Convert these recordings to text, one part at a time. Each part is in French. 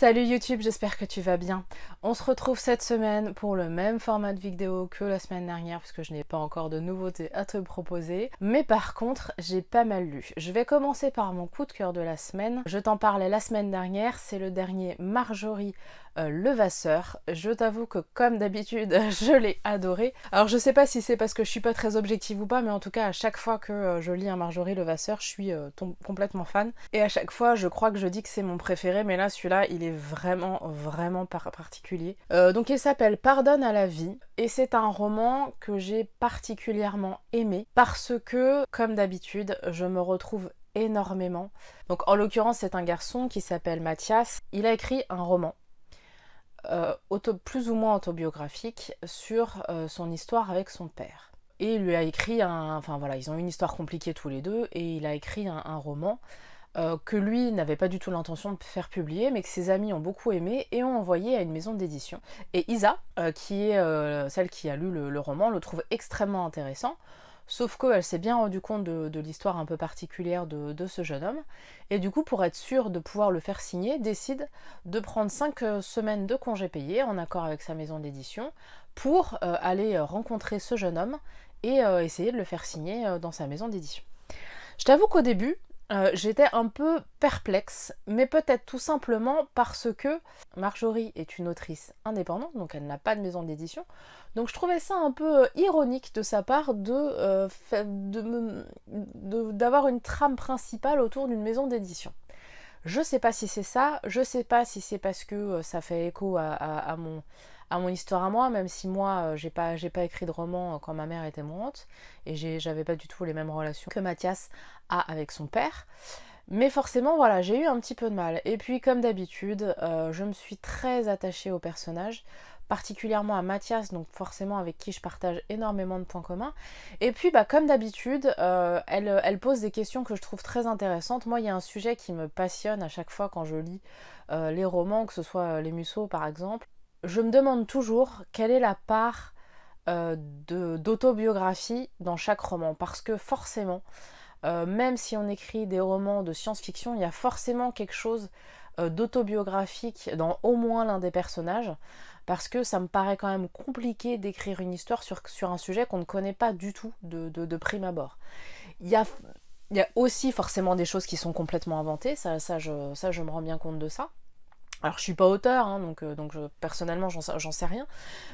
Salut YouTube, j'espère que tu vas bien. On se retrouve cette semaine pour le même format de vidéo que la semaine dernière puisque je n'ai pas encore de nouveautés à te proposer. Mais par contre, j'ai pas mal lu. Je vais commencer par mon coup de cœur de la semaine. Je t'en parlais la semaine dernière, c'est le dernier Marjorie Levasseur. Je t'avoue que comme d'habitude, je l'ai adoré. Alors je sais pas si c'est parce que je suis pas très objective ou pas, mais en tout cas à chaque fois que je lis un Marjorie Levasseur, je suis complètement fan. Et à chaque fois, je crois que je dis que c'est mon préféré, mais là celui-là, il est vraiment particulier. Donc il s'appelle Pardonne à la vie, et c'est un roman que j'ai particulièrement aimé parce que, comme d'habitude, je me retrouve énormément. Donc en l'occurrence, c'est un garçon qui s'appelle Mathias. Il a écrit un roman plus ou moins autobiographique sur son histoire avec son père. Et il lui a écrit enfin voilà, ils ont une histoire compliquée tous les deux, et il a écrit un roman que lui n'avait pas du tout l'intention de faire publier, mais que ses amis ont beaucoup aimé et ont envoyé à une maison d'édition. Et Isa, qui est celle qui a lu le roman, le trouve extrêmement intéressant. Sauf qu'elle s'est bien rendue compte de l'histoire un peu particulière de ce jeune homme. Et du coup, pour être sûre de pouvoir le faire signer, décide de prendre 5 semaines de congés payés, en accord avec sa maison d'édition, pour aller rencontrer ce jeune homme et essayer de le faire signer dans sa maison d'édition. Je t'avoue qu'au début, j'étais un peu perplexe, mais peut-être tout simplement parce que Marjorie est une autrice indépendante, donc elle n'a pas de maison d'édition. Donc je trouvais ça un peu ironique de sa part d'avoir une trame principale autour d'une maison d'édition. Je sais pas si c'est ça, je sais pas si c'est parce que ça fait écho à mon histoire à moi, même si moi j'ai pas écrit de roman quand ma mère était mourante, et j'avais pas du tout les mêmes relations que Mathias a avec son père. Mais forcément, voilà, j'ai eu un petit peu de mal. Et puis, comme d'habitude, je me suis très attachée au personnage, particulièrement à Mathias, donc forcément avec qui je partage énormément de points communs. Et puis, bah, comme d'habitude, elle pose des questions que je trouve très intéressantes. Moi, il y a un sujet qui me passionne à chaque fois quand je lis les romans, que ce soit les Musso par exemple. Je me demande toujours quelle est la part d'autobiographie dans chaque roman, parce que forcément, même si on écrit des romans de science-fiction, il y a forcément quelque chose d'autobiographique dans au moins l'un des personnages, parce que ça me paraît quand même compliqué d'écrire une histoire sur un sujet qu'on ne connaît pas du tout de prime abord. Il y a aussi forcément des choses qui sont complètement inventées, ça je me rends bien compte de ça. Alors je suis pas auteur, hein, donc personnellement j'en sais rien.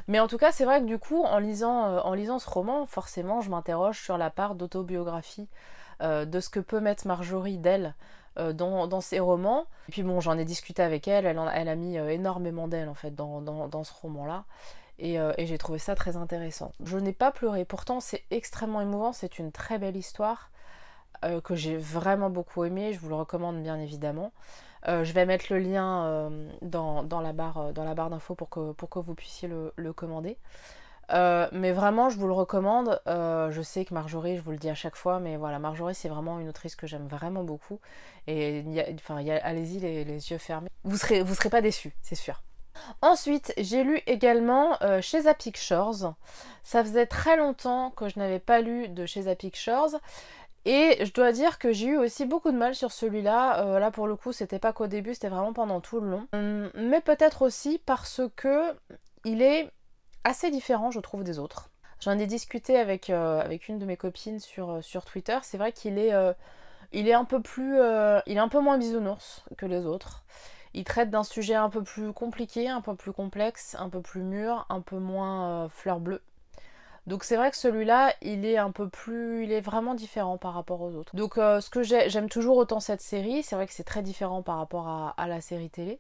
Mais en tout cas c'est vrai que du coup en lisant ce roman, forcément je m'interroge sur la part d'autobiographie de ce que peut mettre Marjorie d'elle dans ses romans. Et puis bon, j'en ai discuté avec elle a mis énormément d'elle en fait dans ce roman-là. Et j'ai trouvé ça très intéressant. Je n'ai pas pleuré, pourtant c'est extrêmement émouvant, c'est une très belle histoire que j'ai vraiment beaucoup aimée, je vous le recommande bien évidemment. Je vais mettre le lien dans la barre d'infos pour que vous puissiez le commander. Mais vraiment, je vous le recommande. Je sais que Marjorie, je vous le dis à chaque fois, mais voilà, Marjorie, c'est vraiment une autrice que j'aime vraiment beaucoup. Et allez-y les yeux fermés. Vous serez pas déçus, c'est sûr. Ensuite, j'ai lu également Chez Pictures. Ça faisait très longtemps que je n'avais pas lu de Chez Pictures. Et je dois dire que j'ai eu aussi beaucoup de mal sur celui-là. Là, pour le coup, c'était pas qu'au début, c'était vraiment pendant tout le long. Mais peut-être aussi parce que il est assez différent, je trouve, des autres. J'en ai discuté avec une de mes copines sur Twitter. C'est vrai il est un peu moins bisounours que les autres. Il traite d'un sujet un peu plus compliqué, un peu plus complexe, un peu plus mûr, un peu moins fleur bleue. Donc c'est vrai que celui-là, il est vraiment différent par rapport aux autres. Donc j'aime toujours autant cette série, c'est vrai que c'est très différent par rapport à la série télé.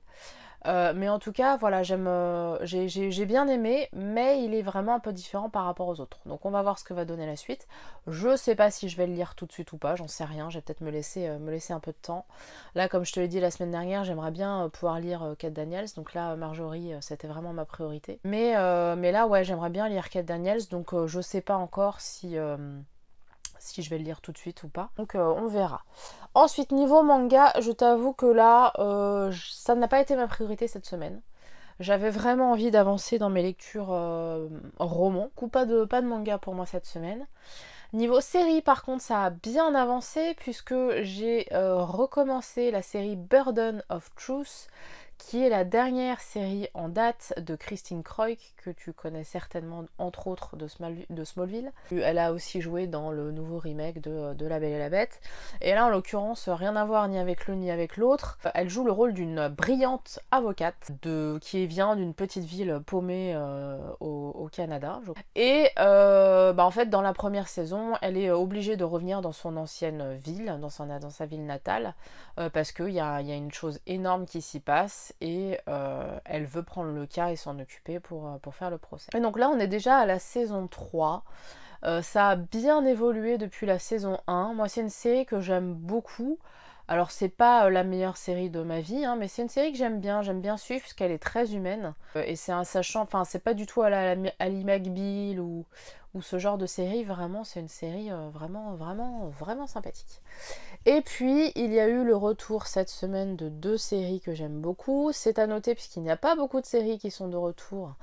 Mais en tout cas, voilà, j'ai bien aimé, mais il est vraiment un peu différent par rapport aux autres. Donc on va voir ce que va donner la suite. Je sais pas si je vais le lire tout de suite ou pas, j'en sais rien, je vais peut-être me laisser un peu de temps. Là, comme je te l'ai dit la semaine dernière, j'aimerais bien pouvoir lire Kate Daniels, donc là, Marjorie, c'était vraiment ma priorité. Mais là, ouais, j'aimerais bien lire Kate Daniels, donc je sais pas encore si je vais le lire tout de suite ou pas. Donc on verra. Ensuite, niveau manga, je t'avoue que là, ça n'a pas été ma priorité cette semaine. J'avais vraiment envie d'avancer dans mes lectures romans. Du coup, pas de manga pour moi cette semaine. Niveau série, par contre, ça a bien avancé puisque j'ai recommencé la série Burden of Truth, qui est la dernière série en date de Christine Kroik, que tu connais certainement entre autres de Smallville. Elle a aussi joué dans le nouveau remake de La Belle et la Bête. Et là, en l'occurrence, rien à voir ni avec l'un ni avec l'autre. Elle joue le rôle d'une brillante avocate qui vient d'une petite ville paumée au Canada. Et en fait, dans la première saison, elle est obligée de revenir dans son ancienne ville, dans sa ville natale, parce qu'il y a une chose énorme qui s'y passe et elle veut prendre le cas et s'en occuper pour faire le procès. Et donc là, on est déjà à la saison 3. Ça a bien évolué depuis la saison 1. Moi, c'est une série que j'aime beaucoup. Alors, c'est pas la meilleure série de ma vie, hein, mais c'est une série que j'aime bien suivre puisqu'elle est très humaine. Et c'est un sachant, enfin, c'est pas du tout à Ali McBeal ou ce genre de série. Vraiment, c'est une série vraiment sympathique. Et puis, il y a eu le retour cette semaine de 2 séries que j'aime beaucoup. C'est à noter puisqu'il n'y a pas beaucoup de séries qui sont de retour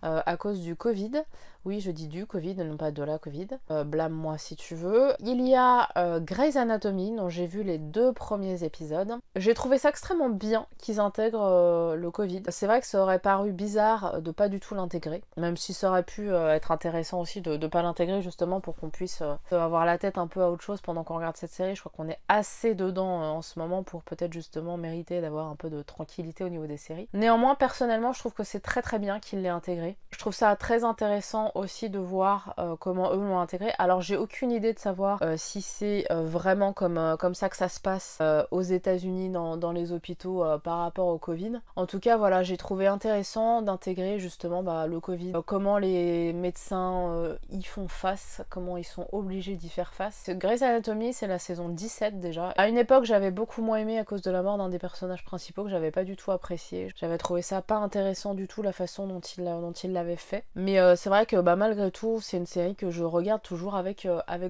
à cause du Covid. Oui, je dis du Covid, non pas de la Covid. Blâme-moi si tu veux. Il y a Grey's Anatomy, dont j'ai vu les 2 premiers épisodes. J'ai trouvé ça extrêmement bien qu'ils intègrent le Covid. C'est vrai que ça aurait paru bizarre de pas du tout l'intégrer, même si ça aurait pu être intéressant aussi de ne pas l'intégrer, justement pour qu'on puisse avoir la tête un peu à autre chose pendant qu'on regarde cette série. Je crois qu'on est assez dedans en ce moment pour peut-être justement mériter d'avoir un peu de tranquillité au niveau des séries. Néanmoins, personnellement, je trouve que c'est très très bien qu'il l'ait intégré. Je trouve ça très intéressant aussi de voir comment eux l'ont intégré. Alors j'ai aucune idée de savoir si c'est vraiment comme ça que ça se passe aux États-Unis dans les hôpitaux par rapport au Covid. En tout cas, voilà, j'ai trouvé intéressant d'intégrer justement le Covid, comment les médecins y font face, comment ils sont obligés d'y faire face. Grey's Anatomy, c'est la saison 17 déjà. À une époque, j'avais beaucoup moins aimé à cause de la mort d'un des personnages principaux que j'avais pas du tout apprécié. J'avais trouvé ça pas intéressant du tout la façon dont il l'avait fait. Mais c'est vrai que malgré tout, c'est une série que je regarde toujours avec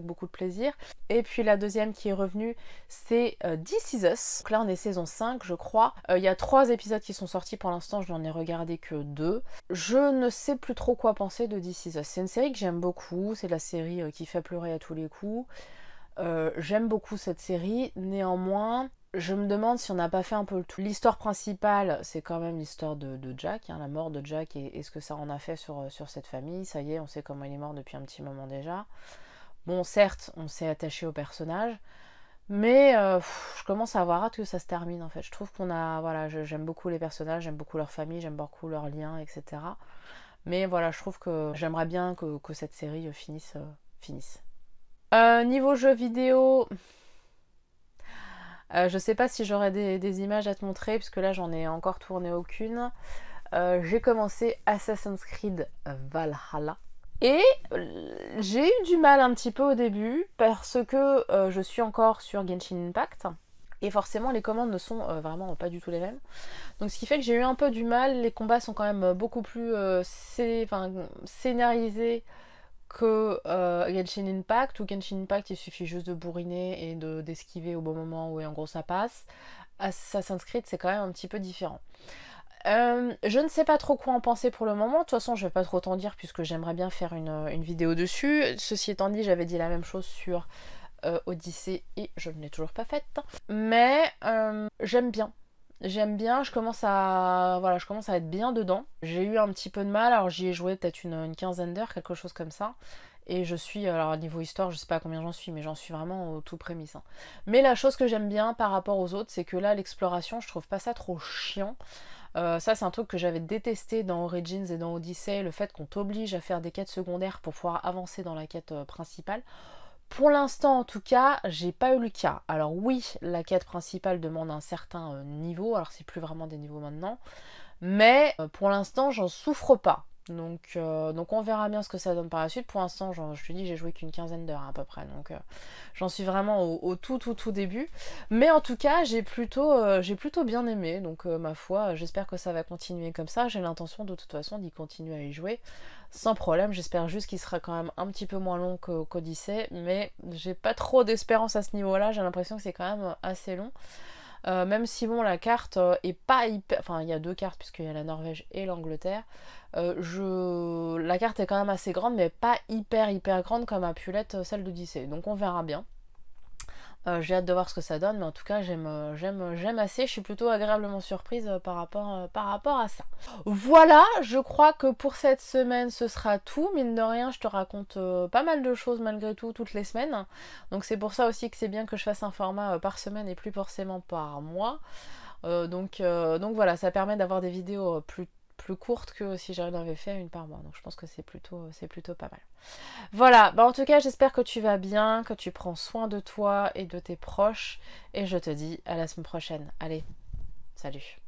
beaucoup de plaisir. Et puis la deuxième qui est revenue, c'est This Is Us. Donc là, on est saison 5, je crois. Il y a 3 épisodes qui sont sortis pour l'instant, je n'en ai regardé que 2. Je ne sais plus trop quoi penser de This Is Us. C'est une série que j'aime beaucoup, c'est la série qui fait pleurer à tous les coups. J'aime beaucoup cette série, néanmoins, je me demande si on n'a pas fait un peu le tout. L'histoire principale, c'est quand même l'histoire de Jack, hein, la mort de Jack et ce que ça en a fait sur cette famille. Ça y est, on sait comment il est mort depuis un petit moment déjà. Bon, certes, on s'est attaché au personnage, mais je commence à avoir hâte que ça se termine en fait. Je trouve j'aime beaucoup les personnages, j'aime beaucoup leur famille, j'aime beaucoup leurs liens, etc. Mais voilà, je trouve que j'aimerais bien que cette série finisse. Niveau jeux vidéo, je sais pas si j'aurai des images à te montrer, puisque là j'en ai encore tourné aucune. J'ai commencé Assassin's Creed Valhalla. Et j'ai eu du mal un petit peu au début, parce que je suis encore sur Genshin Impact. Et forcément les commandes ne sont vraiment pas du tout les mêmes. Donc ce qui fait que j'ai eu un peu du mal. Les combats sont quand même beaucoup plus scénarisés que Genshin Impact, où Genshin Impact il suffit juste de bourriner et d'esquiver au bon moment où en gros ça passe. Assassin's Creed c'est quand même un petit peu différent. Je ne sais pas trop quoi en penser pour le moment, de toute façon je vais pas trop t'en dire puisque j'aimerais bien faire une vidéo dessus. Ceci étant dit, j'avais dit la même chose sur Odyssey et je ne l'ai toujours pas faite. Mais j'aime bien. Je commence à être bien dedans. J'ai eu un petit peu de mal, alors j'y ai joué peut-être une quinzaine d'heures, quelque chose comme ça. Et je suis, alors niveau histoire, je sais pas combien j'en suis, mais j'en suis vraiment au tout prémisse. Hein. Mais la chose que j'aime bien par rapport aux autres, c'est que là, l'exploration, je trouve pas ça trop chiant. Ça, c'est un truc que j'avais détesté dans Origins et dans Odyssey, le fait qu'on t'oblige à faire des quêtes secondaires pour pouvoir avancer dans la quête principale. Pour l'instant, en tout cas, j'ai pas eu le cas. Alors oui, la quête principale demande un certain niveau, alors c'est plus vraiment des niveaux maintenant, mais pour l'instant, j'en souffre pas. Donc on verra bien ce que ça donne par la suite. Pour l'instant, je te dis, j'ai joué qu'une quinzaine d'heures à peu près, donc j'en suis vraiment au tout début. Mais en tout cas, j'ai plutôt bien aimé, donc ma foi, j'espère que ça va continuer comme ça. J'ai l'intention de toute façon d'y continuer à y jouer sans problème. J'espère juste qu'il sera quand même un petit peu moins long qu'Odyssey, mais j'ai pas trop d'espérance à ce niveau-là. J'ai l'impression que c'est quand même assez long. Même si bon, la carte est pas hyper... Enfin, il y a 2 cartes puisqu'il y a la Norvège et l'Angleterre. La carte est quand même assez grande, mais pas hyper grande comme a pu l'être celle d'Odyssée. Donc on verra bien. J'ai hâte de voir ce que ça donne, mais en tout cas j'aime assez, je suis plutôt agréablement surprise par rapport à ça. Voilà, je crois que pour cette semaine ce sera tout, mine de rien je te raconte pas mal de choses malgré tout toutes les semaines, donc c'est pour ça aussi que c'est bien que je fasse un format par semaine et plus forcément par mois. Donc voilà, ça permet d'avoir des vidéos plus courtes que si j'en avais fait une par mois, donc je pense que c'est plutôt pas mal. Voilà, bah en tout cas j'espère que tu vas bien, que tu prends soin de toi et de tes proches, et je te dis à la semaine prochaine. Allez, salut.